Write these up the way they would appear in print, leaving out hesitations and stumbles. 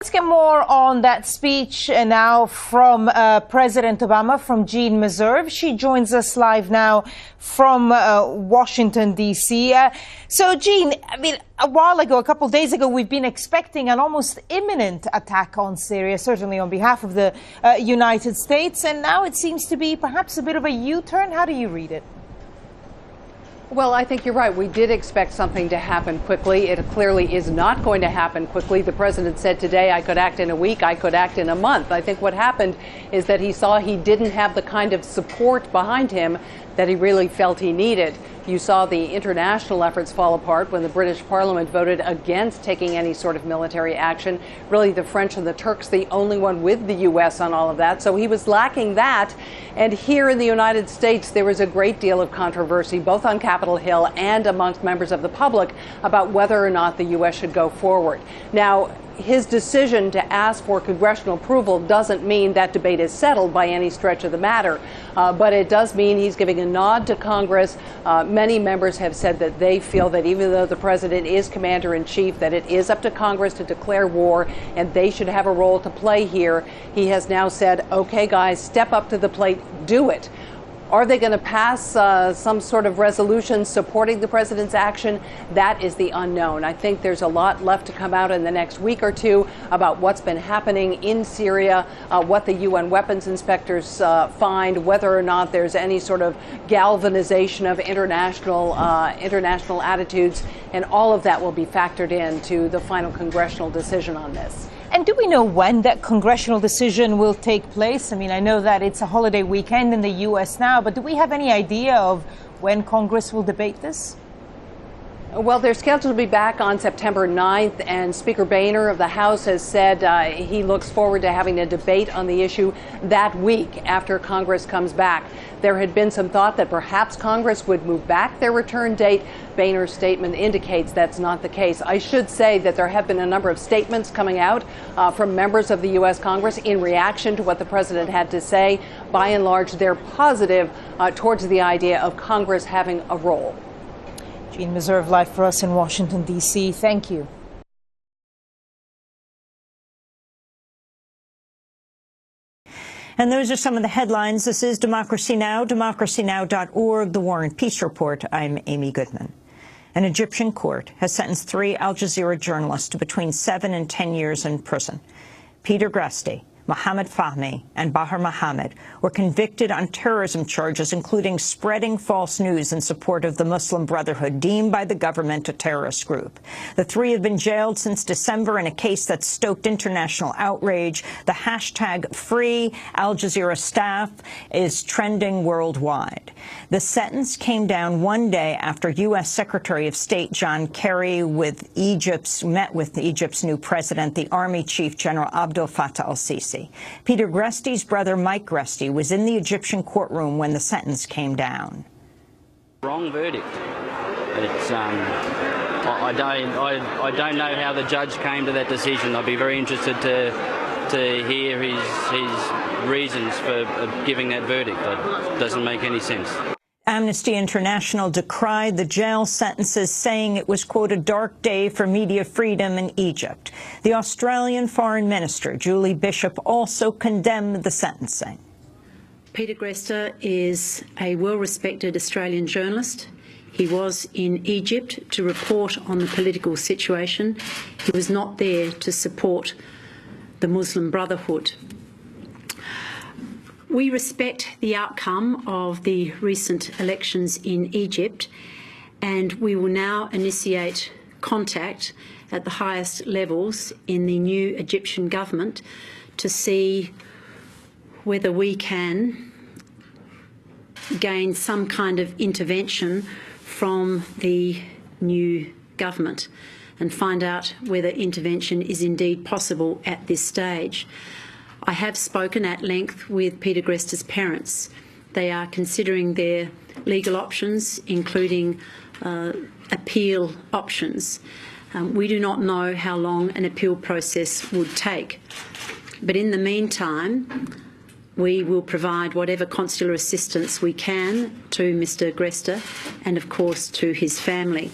Let's get more on that speech now from President Obama, from Jean Meserve. She joins us live now from Washington, D.C. So, Jean, I mean, a while ago, a couple of days ago, we've been expecting an almost imminent attack on Syria, certainly on behalf of the United States. And now it seems to be perhaps a bit of a U-turn. How do you read it? Well, I think you're right. We did expect something to happen quickly. It clearly is not going to happen quickly. The president said today, I could act in a week, I could act in a month. I think what happened is that he saw he didn't have the kind of support behind him that he really felt he needed. You saw the international efforts fall apart when the British Parliament voted against taking any sort of military action. Really, the French and the Turks, the only one with the U.S. on all of that. So he was lacking that. And here in the United States, there was a great deal of controversy, both on Capitol Hill and amongst members of the public, about whether or not the U.S. should go forward. Now, his decision to ask for congressional approval doesn't mean that debate is settled by any stretch of the matter, but it does mean he's giving a nod to Congress. Many members have said that they feel that even though the president is commander-in-chief, that it is up to Congress to declare war, and they should have a role to play here. He has now said, okay, guys, step up to the plate, do it. Are they going to pass some sort of resolution supporting the president's action? That is the unknown. I think there's a lot left to come out in the next week or two about what's been happening in Syria, what the UN weapons inspectors find, whether or not there's any sort of galvanization of international attitudes, and all of that will be factored into the final congressional decision on this. And do we know when that congressional decision will take place? I mean, I know that it's a holiday weekend in the U.S. now, but do we have any idea of when Congress will debate this? Well, they're scheduled to be back on September 9th, and Speaker Boehner of the House has said he looks forward to having a debate on the issue that week after Congress comes back. There had been some thought that perhaps Congress would move back their return date. Boehner's statement indicates that's not the case. I should say that there have been a number of statements coming out from members of the U.S. Congress in reaction to what the president had to say. By and large, they're positive towards the idea of Congress having a role. Jean Meserve live for us in Washington, D.C. Thank you. And those are some of the headlines. This is Democracy Now!, democracynow.org, The War and Peace Report. I'm Amy Goodman. An Egyptian court has sentenced 3 Al Jazeera journalists to between 7 and 10 years in prison. Peter Gresti, Mohammed Fahmy and Bahar Mohammed were convicted on terrorism charges, including spreading false news in support of the Muslim Brotherhood, deemed by the government a terrorist group. The 3 have been jailed since December in a case that stoked international outrage. The hashtag Free Al Jazeera staff is trending worldwide. The sentence came down one day after U.S. Secretary of State John Kerry met with Egypt's new president, the Army Chief General Abdel Fattah al-Sisi. Peter Gresti's brother, Mike Gresti, was in the Egyptian courtroom when the sentence came down. Wrong verdict. It's, I don't know how the judge came to that decision. I'd be very interested to hear his reasons for giving that verdict. It doesn't make any sense. Amnesty International decried the jail sentences, saying it was, quote, a dark day for media freedom in Egypt. The Australian Foreign Minister, Julie Bishop, also condemned the sentencing. Peter Gresti is a well-respected Australian journalist. He was in Egypt to report on the political situation. He was not there to support the Muslim Brotherhood. We respect the outcome of the recent elections in Egypt, and we will now initiate contact at the highest levels in the new Egyptian government to see whether we can gain some kind of intervention from the new government and find out whether intervention is indeed possible at this stage. I have spoken at length with Peter Gresti's parents. They are considering their legal options, including appeal options. We do not know how long an appeal process would take. But in the meantime, we will provide whatever consular assistance we can to Mr Gresti and, of course, to his family.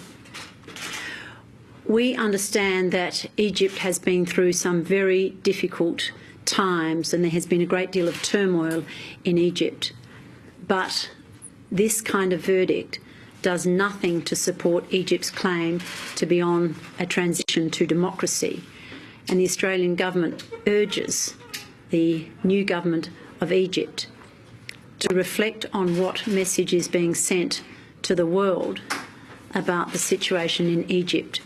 We understand that Egypt has been through some very difficult times and there has been a great deal of turmoil in Egypt. But this kind of verdict does nothing to support Egypt's claim to be on a transition to democracy. And the Australian government urges the new government of Egypt to reflect on what message is being sent to the world about the situation in Egypt.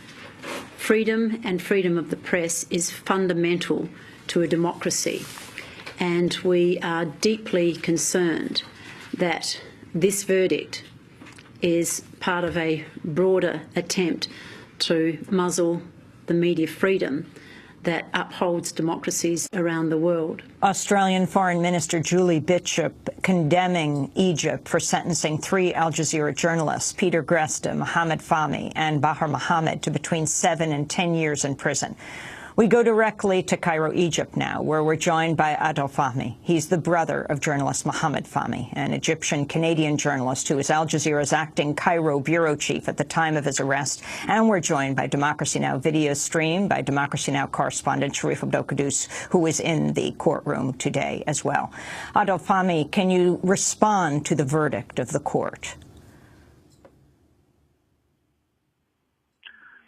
Freedom and freedom of the press is fundamental to a democracy, and we are deeply concerned that this verdict is part of a broader attempt to muzzle the media freedom that upholds democracies around the world. Australian Foreign Minister Julie Bishop condemning Egypt for sentencing 3 Al Jazeera journalists, Peter Greste, Mohammed Fahmy and Baher Mohammed, to between 7 and 10 years in prison. We go directly to Cairo, Egypt now, where we're joined by Adel Fahmy. He's the brother of journalist Mohammed Fahmy, an Egyptian-Canadian journalist who was Al Jazeera's acting Cairo bureau chief at the time of his arrest. And we're joined by Democracy Now! Video stream by Democracy Now! Correspondent Sharif Abdel-Quddus, who is in the courtroom today as well. Adel Fahmy, can you respond to the verdict of the court?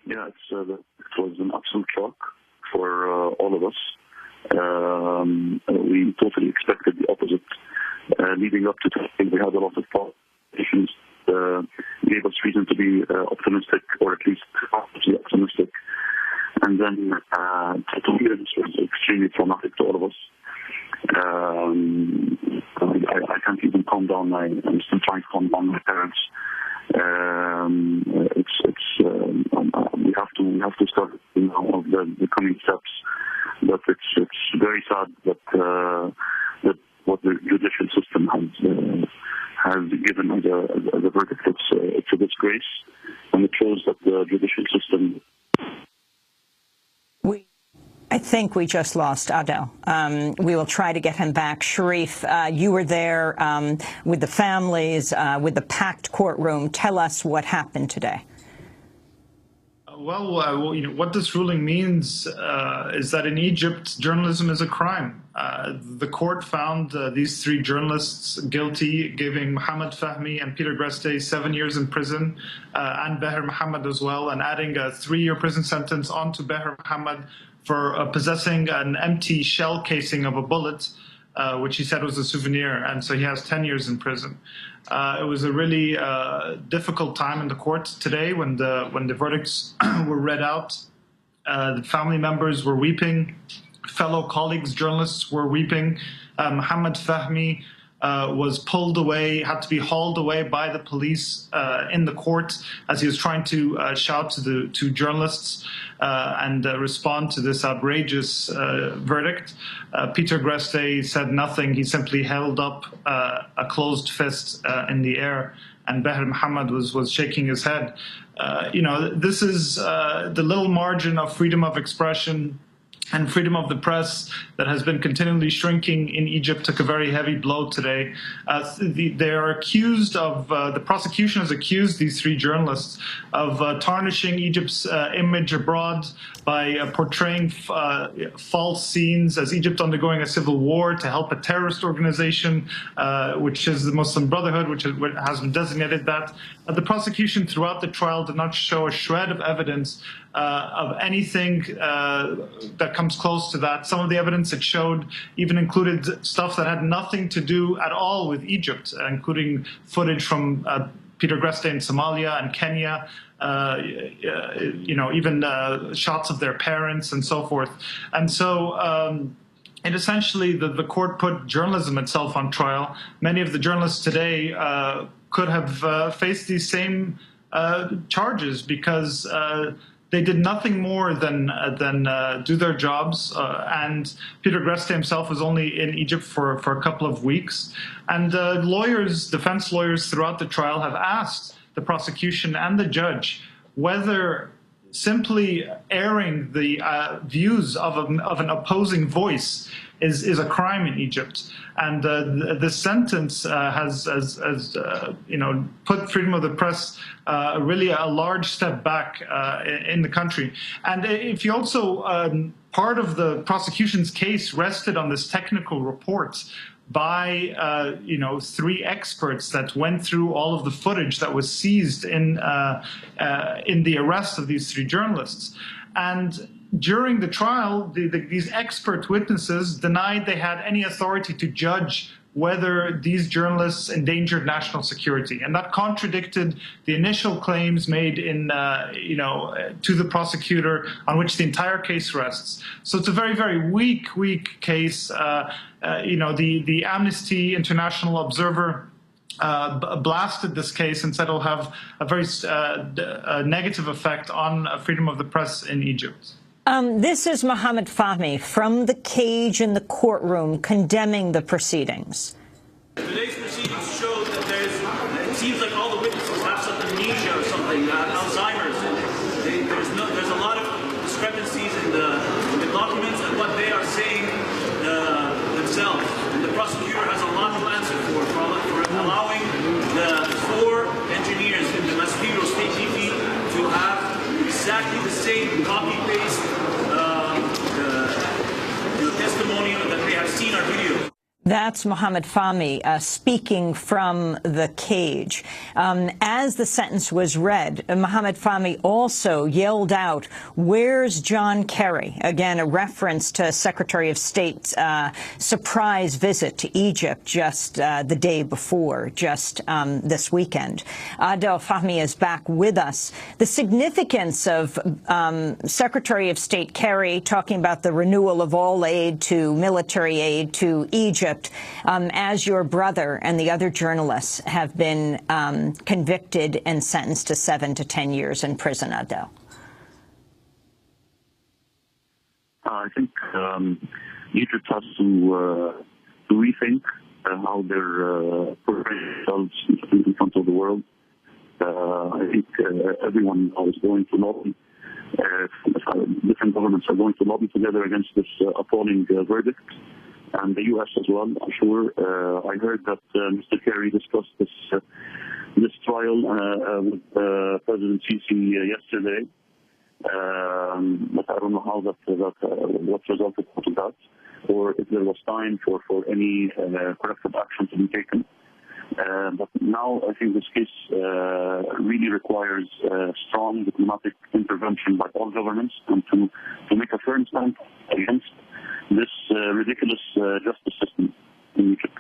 Yeah, it was an absolute shock for all of us. We totally expected the opposite. Leading up to today, we had a lot of politicians gave us reason to be optimistic, or at least optimistic. And then to hear this was extremely traumatic to all of us. I can't even calm down. I'm still trying to calm down my parents. We have to start, of the coming steps. But it's very sad that what the judicial system has given as a verdict. It's a disgrace, and it shows that the judicial system. I think we just lost Adel. We will try to get him back. Sharif, you were there with the families, with the packed courtroom. Tell us what happened today. Well, what this ruling means is that in Egypt, journalism is a crime. The court found these 3 journalists guilty, giving Mohammed Fahmy and Peter Greste 7 years in prison, and Baher Mohammed as well, and adding a 3-year prison sentence onto Baher Mohammed for possessing an empty shell casing of a bullet, which he said was a souvenir, and so he has 10 years in prison. It was a really difficult time in the court today when the verdicts were read out. The family members were weeping, fellow colleagues, journalists were weeping. Mohammed Fahmy was pulled away, had to be hauled away by the police in the court as he was trying to shout to journalists and respond to this outrageous verdict. Peter Greste said nothing. He simply held up a closed fist in the air, and Baher Mohammed was shaking his head. This is the little margin of freedom of expression and freedom of the press that has been continually shrinking in Egypt took a very heavy blow today. They are accused of, the prosecution has accused these 3 journalists of tarnishing Egypt's image abroad by portraying false scenes as Egypt undergoing a civil war to help a terrorist organization, which is the Muslim Brotherhood, which has been designated that. The prosecution throughout the trial did not show a shred of evidence of anything that comes close to that. Some of the evidence it showed even included stuff that had nothing to do at all with Egypt, including footage from Peter Greste in Somalia and Kenya, even shots of their parents and so forth. And so and essentially the court put journalism itself on trial. Many of the journalists today could have faced these same charges because they did nothing more than do their jobs, and Peter Greste himself was only in Egypt for a couple of weeks. And defense lawyers throughout the trial have asked the prosecution and the judge whether simply airing the views of an opposing voice is a crime in Egypt, and the sentence has put freedom of the press really a large step back in the country. And if you also part of the prosecution's case rested on this technical report by 3 experts that went through all of the footage that was seized in the arrest of these 3 journalists. And during the trial, these expert witnesses denied they had any authority to judge whether these journalists endangered national security, and that contradicted the initial claims made in, to the prosecutor, on which the entire case rests. So it's a very, very weak case. The Amnesty International Observer blasted this case and said it'll have a very negative effect on freedom of the press in Egypt. This is Mohammed Fahmy from the cage in the courtroom condemning the proceedings. Today's proceedings show that it seems like all the witnesses have some amnesia or something, Alzheimer's. There's a lot of discrepancies in the documents and what they are saying themselves. And the prosecutor has a lot to answer for allowing the 4 engineers in the Mosquito State TV to have exactly the same copy-paste testimony that they have seen our video. That's Mohammed Fahmy speaking from the cage. As the sentence was read, Mohammed Fahmy also yelled out, "Where's John Kerry?" Again, a reference to Secretary of State's surprise visit to Egypt just the day before, just this weekend. Adel Fahmy is back with us. The significance of Secretary of State Kerry talking about the renewal of all aid to military aid to Egypt, as your brother and the other journalists have been convicted and sentenced to 7 to 10 years in prison, Adel. I think Egypt has to rethink how they're portraying themselves in front of the world. I think everyone is going to lobby. Different governments are going to lobby together against this appalling verdict. And the U.S. as well, I'm sure. I heard that Mr. Kerry discussed this trial with President Sisi yesterday, but I don't know how what resulted from that, or if there was time for any corrective action to be taken. But now I think this case really requires strong diplomatic intervention by all governments, and to make a firm stand against this ridiculous justice system in Egypt.